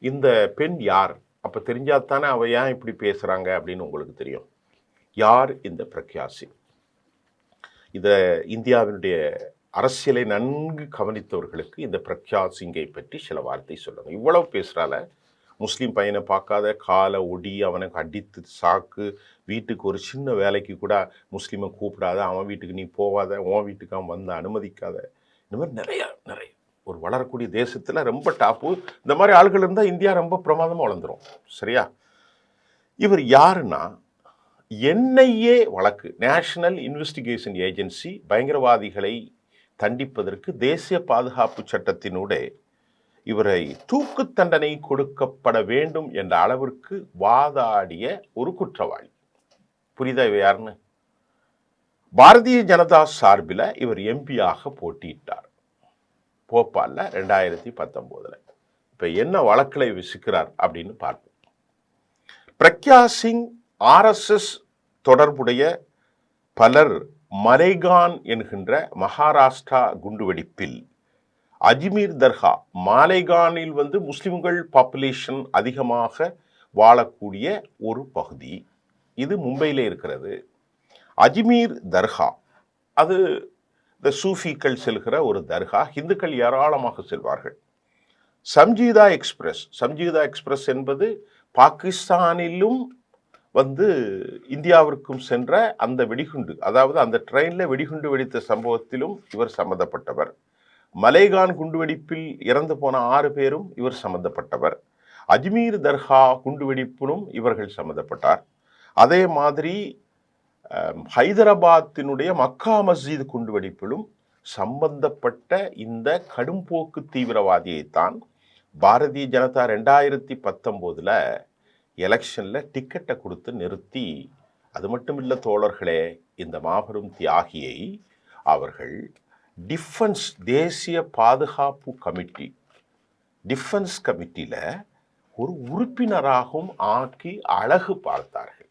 இந்த பெண் யார்? அப்போ தெரிஞ்சாதானே அவ ஏன் இப்படி பேசுகிறாங்க அப்படின்னு உங்களுக்கு தெரியும். யார் இந்த பிரக்யா சிங்? இதை இந்தியாவினுடைய அரசியலை நன்கு கவனித்தவர்களுக்கு இந்த பிரக்யா சிங்கை பற்றி சில வார்த்தை சொல்லணும். இவ்வளவு பேசுகிறால, முஸ்லீம் பையனை பார்க்காத, காலை ஒடி, அவனுக்கு அடித்து சாக்கு, வீட்டுக்கு ஒரு சின்ன வேலைக்கு கூட முஸ்லீமை கூப்பிடாத, அவன் வீட்டுக்கு நீ போவாத, உன் வீட்டுக்கு அவன் வந்து அனுமதிக்காத, இந்த மாதிரி நிறைய ஒரு வளரக்கூடிய தேசத்தில் ரொம்ப டாப்பு. இந்த மாதிரி ஆள்கள் இருந்தால் இந்தியா ரொம்ப பிரமாதமாக வளர்ந்துடும். சரியா? இவர் யாருன்னா, என்ஐஏ வழக்கு, நேஷனல் இன்வெஸ்டிகேஷன் ஏஜென்சி, பயங்கரவாதிகளை தண்டிப்பதற்கு தேசிய பாதுகாப்பு சட்டத்தினூடே இவரை தூக்கு தண்டனை கொடுக்கப்பட வேண்டும் என்ற அளவிற்கு வாதாடிய ஒரு குற்றவாளி. புரியுதா இவ யாருன்னு? பாரதிய ஜனதா சார்பில் இவர் எம்பியாக போட்டியிட்டார் போபால்ல 2019. இப்ப என்ன வழக்கில் விசிக்கிறார் அப்படின்னு பார்ப்போம். பிரக்யா சிங் RSS தொடர்புடைய பலர் மலைகான் என்கின்ற மகாராஷ்டிரா குண்டுவெடிப்பில் அஜ்மீர் தர்கா, மாலைகானில் முஸ்லிம்கள் பாப்புலேஷன் அதிகமாக வாழக்கூடிய ஒரு பகுதி, இது மும்பையில் இருக்கிறது. அஜ்மீர் தர்கா அது இந்த சூஃபிக்கள் செல்கிற ஒரு தர்கா, இந்துக்கள் ஏராளமாக செல்வார்கள். சம்ஜீதா எக்ஸ்பிரஸ் என்பது பாகிஸ்தானிலும் இந்தியாவிற்கும் சென்ற அந்த வெடிகுண்டு, அதாவது அந்த ட்ரெயினில் வெடிகுண்டு வெடித்த சம்பவத்திலும் இவர் சம்பந்தப்பட்டவர். மலைகான் குண்டுவெடிப்பில் இறந்து போன 6 பேரும் இவர் சம்பந்தப்பட்டவர். அஜ்மீர் தர்கா குண்டுவெடிப்பிலும் இவர்கள் சம்பந்தப்பட்டார். அதே மாதிரி ஹைதராபாத்தினுடைய மக்கா மஸ்ஜித் குண்டுவெடிப்பிலும் சம்பந்தப்பட்ட இந்த கடும்போக்கு தீவிரவாதியைத்தான் பாரதிய ஜனதா 2019 எலெக்ஷனில் டிக்கெட்டை கொடுத்து நிறுத்தி, அது மட்டும் இல்லை தோழர்களே, இந்த மாபெரும் தியாகியை அவர்கள் டிஃபென்ஸ், தேசிய பாதுகாப்பு கமிட்டி, டிஃபென்ஸ் கமிட்டியில் ஒரு உறுப்பினராகவும் ஆக்கி அழகு பார்த்தார்கள்.